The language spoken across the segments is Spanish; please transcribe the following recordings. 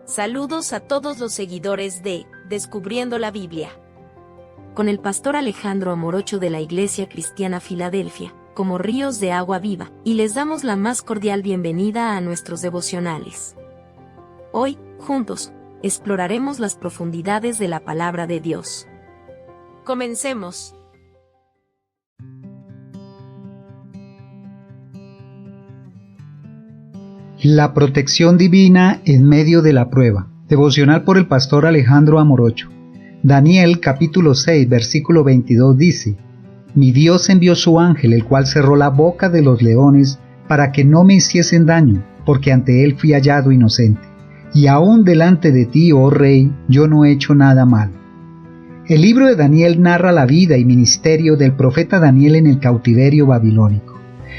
Saludos a todos los seguidores de Descubriendo la Biblia. Con el pastor Alejandro Amorocho de la Iglesia Cristiana Filadelfia, como ríos de agua viva, y les damos la más cordial bienvenida a nuestros devocionales. Hoy, juntos, exploraremos las profundidades de la palabra de Dios. Comencemos. La protección divina en medio de la prueba. Devocional por el pastor Alejandro Amorocho. Daniel capítulo 6 versículo 22 dice: Mi Dios envió su ángel, el cual cerró la boca de los leones para que no me hiciesen daño, porque ante él fui hallado inocente. Y aún delante de ti, oh rey, yo no he hecho nada mal. El libro de Daniel narra la vida y ministerio del profeta Daniel en el cautiverio babilónico.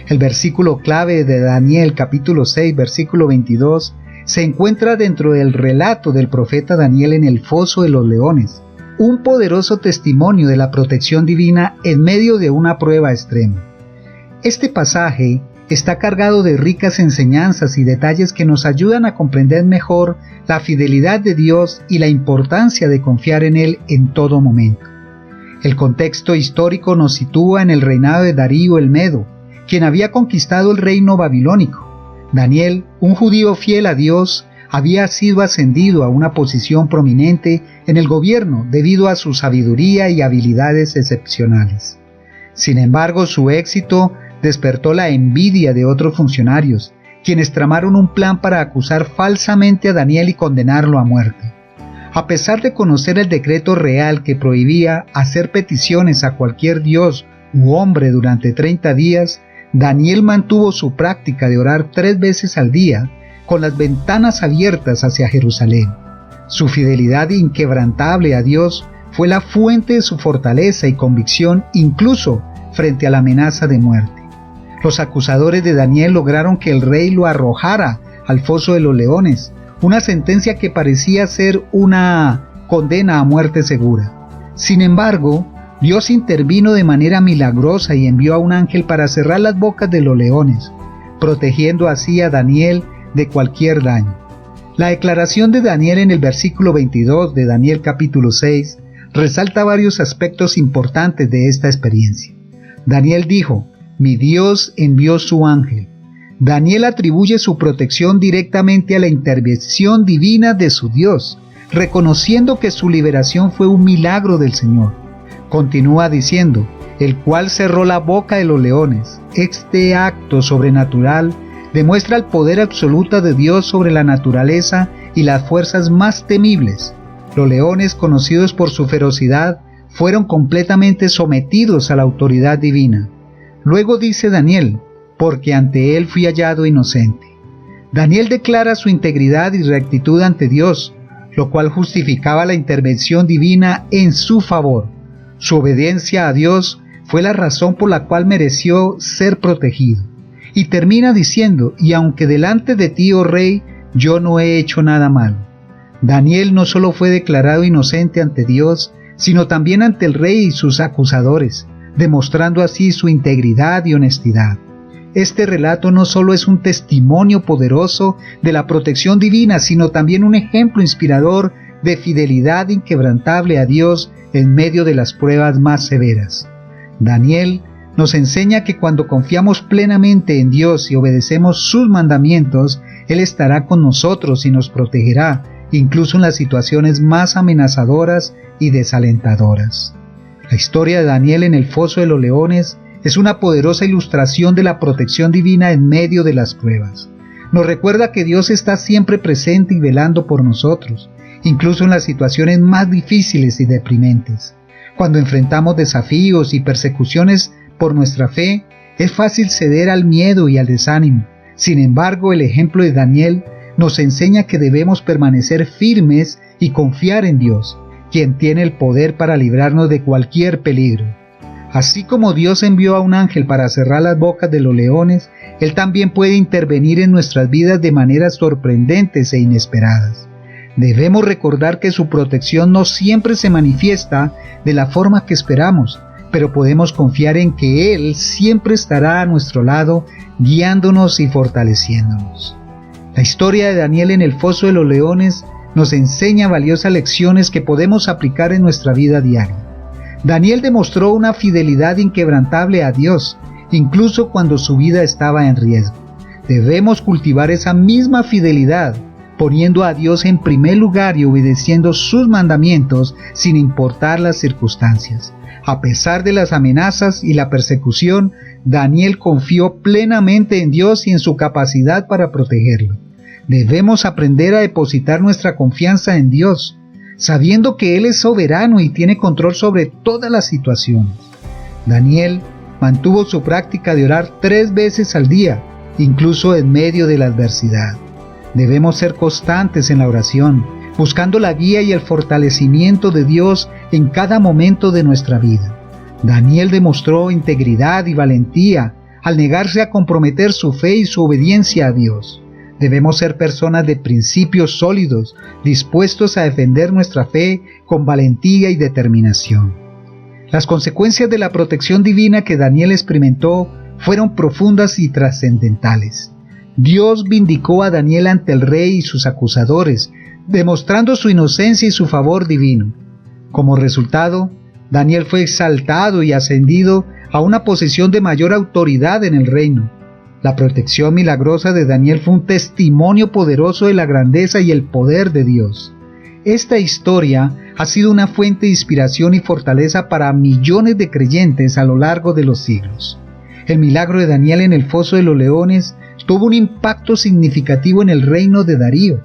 El versículo clave de Daniel capítulo 6 versículo 22 se encuentra dentro del relato del profeta Daniel en el foso de los leones, un poderoso testimonio de la protección divina en medio de una prueba extrema. Este pasaje está cargado de ricas enseñanzas y detalles que nos ayudan a comprender mejor la fidelidad de Dios y la importancia de confiar en Él en todo momento. El contexto histórico nos sitúa en el reinado de Darío el Medo, quien había conquistado el reino babilónico. Daniel, un judío fiel a Dios, había sido ascendido a una posición prominente en el gobierno debido a su sabiduría y habilidades excepcionales. Sin embargo, su éxito despertó la envidia de otros funcionarios, quienes tramaron un plan para acusar falsamente a Daniel y condenarlo a muerte. A pesar de conocer el decreto real que prohibía hacer peticiones a cualquier dios u hombre durante 30 días, Daniel mantuvo su práctica de orar 3 veces al día, con las ventanas abiertas hacia Jerusalén. Su fidelidad inquebrantable a Dios fue la fuente de su fortaleza y convicción, incluso frente a la amenaza de muerte. Los acusadores de Daniel lograron que el rey lo arrojara al foso de los leones, una sentencia que parecía ser una condena a muerte segura. Sin embargo, Dios intervino de manera milagrosa y envió a un ángel para cerrar las bocas de los leones, protegiendo así a Daniel de cualquier daño. La declaración de Daniel en el versículo 22 de Daniel capítulo 6 resalta varios aspectos importantes de esta experiencia. Daniel dijo: Mi Dios envió su ángel. Daniel atribuye su protección directamente a la intervención divina de su Dios, reconociendo que su liberación fue un milagro del Señor. Continúa diciendo: el cual cerró la boca de los leones. Este acto sobrenatural demuestra el poder absoluto de Dios sobre la naturaleza y las fuerzas más temibles. Los leones, conocidos por su ferocidad, fueron completamente sometidos a la autoridad divina. Luego dice Daniel: porque ante él fui hallado inocente. Daniel declara su integridad y rectitud ante Dios, lo cual justificaba la intervención divina en su favor. Su obediencia a Dios fue la razón por la cual mereció ser protegido. Y termina diciendo: y aunque delante de ti, oh rey, yo no he hecho nada malo. Daniel no solo fue declarado inocente ante Dios, sino también ante el rey y sus acusadores, demostrando así su integridad y honestidad. Este relato no solo es un testimonio poderoso de la protección divina, sino también un ejemplo inspirador de fidelidad inquebrantable a Dios en medio de las pruebas más severas. Daniel nos enseña que cuando confiamos plenamente en Dios y obedecemos sus mandamientos, Él estará con nosotros y nos protegerá, incluso en las situaciones más amenazadoras y desalentadoras. La historia de Daniel en el foso de los leones es una poderosa ilustración de la protección divina en medio de las pruebas. Nos recuerda que Dios está siempre presente y velando por nosotros, incluso en las situaciones más difíciles y deprimentes. Cuando enfrentamos desafíos y persecuciones por nuestra fe, es fácil ceder al miedo y al desánimo. Sin embargo, el ejemplo de Daniel nos enseña que debemos permanecer firmes y confiar en Dios, quien tiene el poder para librarnos de cualquier peligro. Así como Dios envió a un ángel para cerrar las bocas de los leones, Él también puede intervenir en nuestras vidas de maneras sorprendentes e inesperadas. Debemos recordar que su protección no siempre se manifiesta de la forma que esperamos, pero podemos confiar en que Él siempre estará a nuestro lado, guiándonos y fortaleciéndonos. La historia de Daniel en el foso de los leones nos enseña valiosas lecciones que podemos aplicar en nuestra vida diaria. Daniel demostró una fidelidad inquebrantable a Dios, incluso cuando su vida estaba en riesgo. Debemos cultivar esa misma fidelidad, poniendo a Dios en primer lugar y obedeciendo sus mandamientos sin importar las circunstancias. A pesar de las amenazas y la persecución, Daniel confió plenamente en Dios y en su capacidad para protegerlo. Debemos aprender a depositar nuestra confianza en Dios, sabiendo que Él es soberano y tiene control sobre todas las situaciones. Daniel mantuvo su práctica de orar 3 veces al día, incluso en medio de la adversidad. Debemos ser constantes en la oración, buscando la guía y el fortalecimiento de Dios en cada momento de nuestra vida. Daniel demostró integridad y valentía al negarse a comprometer su fe y su obediencia a Dios. Debemos ser personas de principios sólidos, dispuestos a defender nuestra fe con valentía y determinación. Las consecuencias de la protección divina que Daniel experimentó fueron profundas y trascendentales. Dios vindicó a Daniel ante el rey y sus acusadores, demostrando su inocencia y su favor divino. Como resultado, Daniel fue exaltado y ascendido a una posición de mayor autoridad en el reino. La protección milagrosa de Daniel fue un testimonio poderoso de la grandeza y el poder de Dios. Esta historia ha sido una fuente de inspiración y fortaleza para millones de creyentes a lo largo de los siglos. El milagro de Daniel en el foso de los leones tuvo un impacto significativo en el reino de Darío.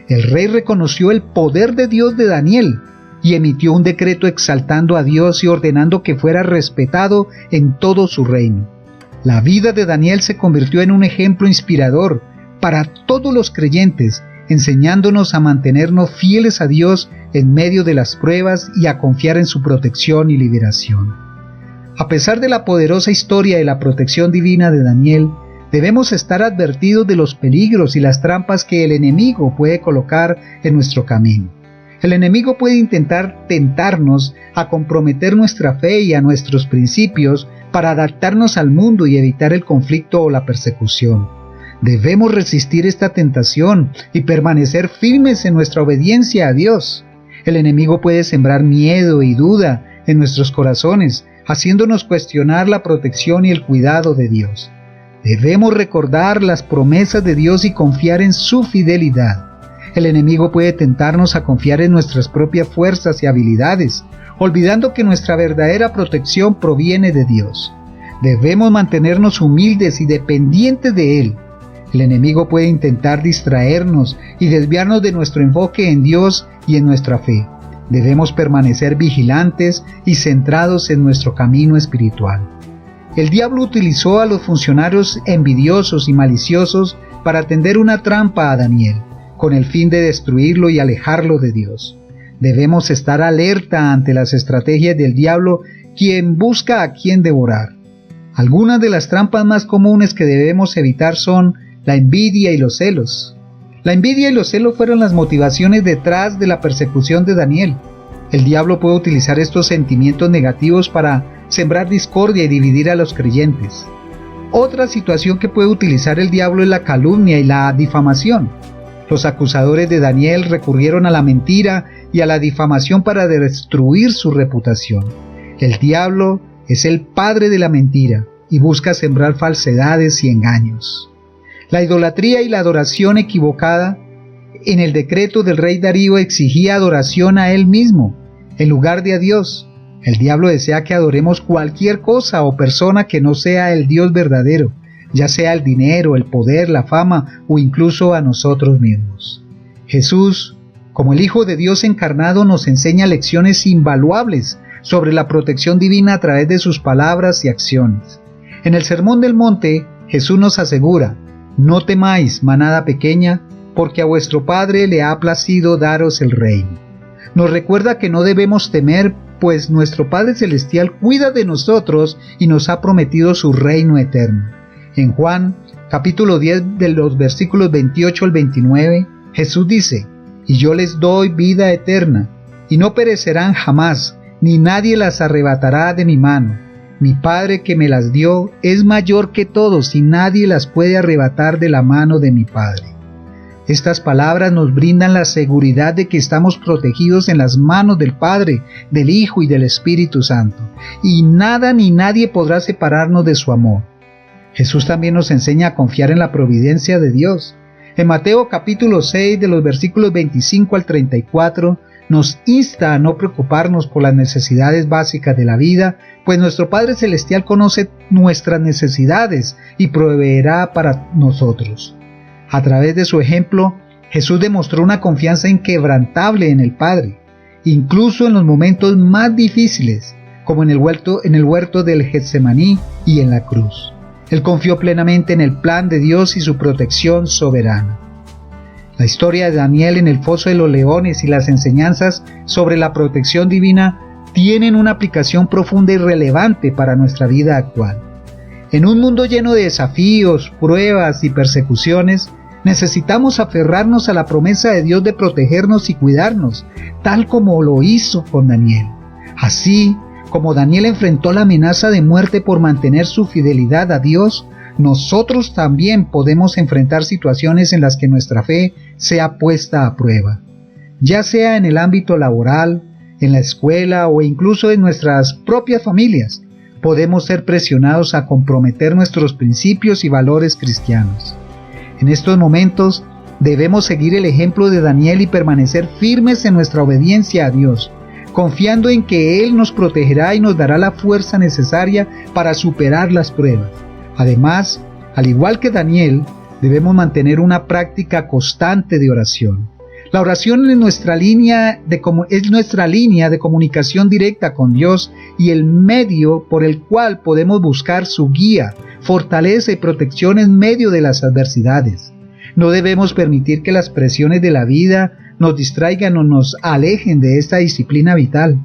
El rey reconoció el poder de Dios de Daniel y emitió un decreto exaltando a Dios y ordenando que fuera respetado en todo su reino. La vida de Daniel se convirtió en un ejemplo inspirador para todos los creyentes, enseñándonos a mantenernos fieles a Dios en medio de las pruebas y a confiar en su protección y liberación. A pesar de la poderosa historia de la protección divina de Daniel, debemos estar advertidos de los peligros y las trampas que el enemigo puede colocar en nuestro camino. El enemigo puede intentar tentarnos a comprometer nuestra fe y a nuestros principios para adaptarnos al mundo y evitar el conflicto o la persecución. Debemos resistir esta tentación y permanecer firmes en nuestra obediencia a Dios. El enemigo puede sembrar miedo y duda en nuestros corazones, haciéndonos cuestionar la protección y el cuidado de Dios. Debemos recordar las promesas de Dios y confiar en su fidelidad. El enemigo puede tentarnos a confiar en nuestras propias fuerzas y habilidades, olvidando que nuestra verdadera protección proviene de Dios. Debemos mantenernos humildes y dependientes de Él. El enemigo puede intentar distraernos y desviarnos de nuestro enfoque en Dios y en nuestra fe. Debemos permanecer vigilantes y centrados en nuestro camino espiritual. El diablo utilizó a los funcionarios envidiosos y maliciosos para tender una trampa a Daniel, con el fin de destruirlo y alejarlo de Dios. Debemos estar alerta ante las estrategias del diablo, quien busca a quien devorar. Algunas de las trampas más comunes que debemos evitar son la envidia y los celos. La envidia y los celos fueron las motivaciones detrás de la persecución de Daniel. El diablo puede utilizar estos sentimientos negativos para sembrar discordia y dividir a los creyentes. Otra situación que puede utilizar el diablo es la calumnia y la difamación. Los acusadores de Daniel recurrieron a la mentira y a la difamación para destruir su reputación. El diablo es el padre de la mentira y busca sembrar falsedades y engaños. La idolatría y la adoración equivocada. En el decreto del rey Darío exigía adoración a él mismo, en lugar de a Dios. El diablo desea que adoremos cualquier cosa o persona que no sea el Dios verdadero, ya sea el dinero, el poder, la fama o incluso a nosotros mismos. Jesús, como el Hijo de Dios encarnado, nos enseña lecciones invaluables sobre la protección divina a través de sus palabras y acciones. En el Sermón del Monte, Jesús nos asegura: no temáis, manada pequeña, porque a vuestro Padre le ha placido daros el reino. Nos recuerda que no debemos temer, pues nuestro Padre Celestial cuida de nosotros y nos ha prometido su reino eterno. En Juan, capítulo 10, de los versículos 28 al 29, Jesús dice: y yo les doy vida eterna, y no perecerán jamás, ni nadie las arrebatará de mi mano. Mi Padre que me las dio es mayor que todos, y nadie las puede arrebatar de la mano de mi Padre. Estas palabras nos brindan la seguridad de que estamos protegidos en las manos del Padre, del Hijo y del Espíritu Santo, y nada ni nadie podrá separarnos de su amor. Jesús también nos enseña a confiar en la providencia de Dios. En Mateo capítulo 6, de los versículos 25 al 34, nos insta a no preocuparnos por las necesidades básicas de la vida, pues nuestro Padre Celestial conoce nuestras necesidades y proveerá para nosotros. A través de su ejemplo, Jesús demostró una confianza inquebrantable en el Padre, incluso en los momentos más difíciles, como en el huerto del Getsemaní y en la cruz. Él confió plenamente en el plan de Dios y su protección soberana. La historia de Daniel en el foso de los leones y las enseñanzas sobre la protección divina tienen una aplicación profunda y relevante para nuestra vida actual. En un mundo lleno de desafíos, pruebas y persecuciones, necesitamos aferrarnos a la promesa de Dios de protegernos y cuidarnos, tal como lo hizo con Daniel. Así como Daniel enfrentó la amenaza de muerte por mantener su fidelidad a Dios, nosotros también podemos enfrentar situaciones en las que nuestra fe sea puesta a prueba, ya sea en el ámbito laboral, en la escuela o incluso en nuestras propias familias. Podemos ser presionados a comprometer nuestros principios y valores cristianos. En estos momentos debemos seguir el ejemplo de Daniel y permanecer firmes en nuestra obediencia a Dios, confiando en que Él nos protegerá y nos dará la fuerza necesaria para superar las pruebas. Además, al igual que Daniel, debemos mantener una práctica constante de oración. La oración es nuestra línea de comunicación directa con Dios y el medio por el cual podemos buscar su guía, fortaleza y protección en medio de las adversidades. No debemos permitir que las presiones de la vida nos distraigan o nos alejen de esta disciplina vital.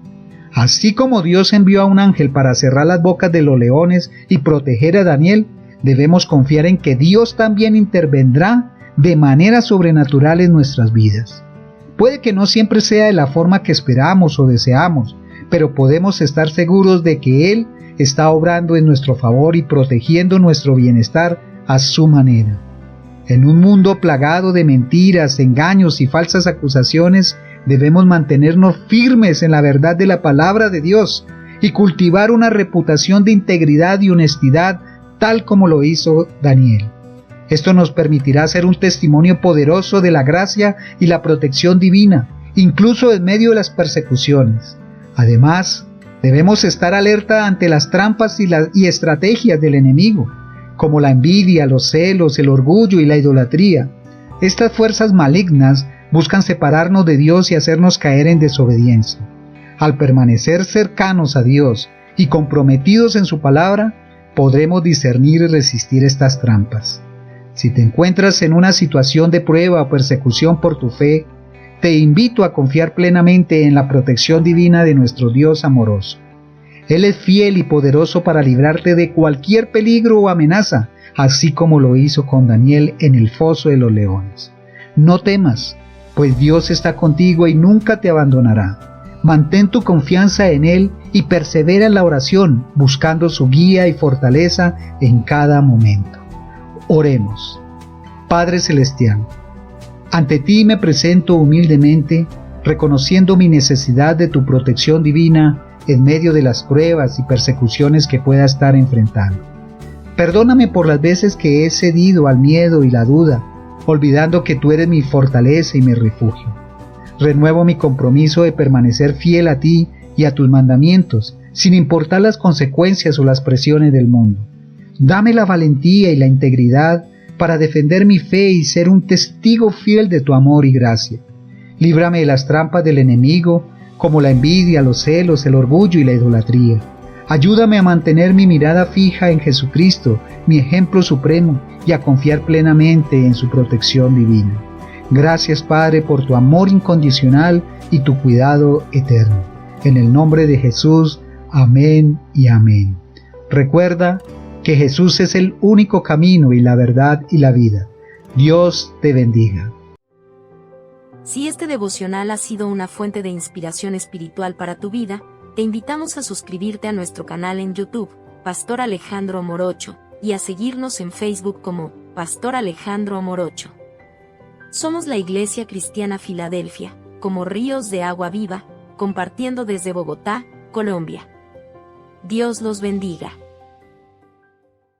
Así como Dios envió a un ángel para cerrar las bocas de los leones y proteger a Daniel, debemos confiar en que Dios también intervendrá de manera sobrenatural en nuestras vidas. Puede que no siempre sea de la forma que esperamos o deseamos, pero podemos estar seguros de que Él está obrando en nuestro favor y protegiendo nuestro bienestar a su manera. En un mundo plagado de mentiras, engaños y falsas acusaciones, debemos mantenernos firmes en la verdad de la palabra de Dios y cultivar una reputación de integridad y honestidad tal como lo hizo Daniel. Esto nos permitirá ser un testimonio poderoso de la gracia y la protección divina, incluso en medio de las persecuciones. Además, debemos estar alerta ante las trampas y estrategias del enemigo, como la envidia, los celos, el orgullo y la idolatría. Estas fuerzas malignas buscan separarnos de Dios y hacernos caer en desobediencia. Al permanecer cercanos a Dios y comprometidos en su palabra, podremos discernir y resistir estas trampas. Si te encuentras en una situación de prueba o persecución por tu fe, te invito a confiar plenamente en la protección divina de nuestro Dios amoroso. Él es fiel y poderoso para librarte de cualquier peligro o amenaza, así como lo hizo con Daniel en el foso de los leones. No temas, pues Dios está contigo y nunca te abandonará. Mantén tu confianza en Él y persevera en la oración, buscando su guía y fortaleza en cada momento. Oremos. Padre Celestial, ante ti me presento humildemente, reconociendo mi necesidad de tu protección divina en medio de las pruebas y persecuciones que pueda estar enfrentando. Perdóname por las veces que he cedido al miedo y la duda, olvidando que tú eres mi fortaleza y mi refugio. Renuevo mi compromiso de permanecer fiel a ti y a tus mandamientos, sin importar las consecuencias o las presiones del mundo. Dame la valentía y la integridad para defender mi fe y ser un testigo fiel de tu amor y gracia. Líbrame de las trampas del enemigo, como la envidia, los celos, el orgullo y la idolatría. Ayúdame a mantener mi mirada fija en Jesucristo, mi ejemplo supremo, y a confiar plenamente en su protección divina. Gracias, Padre, por tu amor incondicional y tu cuidado eterno. En el nombre de Jesús, amén y amén. Recuerda que Jesús es el único camino y la verdad y la vida. Dios te bendiga. Si este devocional ha sido una fuente de inspiración espiritual para tu vida, te invitamos a suscribirte a nuestro canal en YouTube, Pastor Alejandro Morocho, y a seguirnos en Facebook como Pastor Alejandro Morocho. Somos la Iglesia Cristiana Filadelfia, como ríos de agua viva, compartiendo desde Bogotá, Colombia. Dios los bendiga.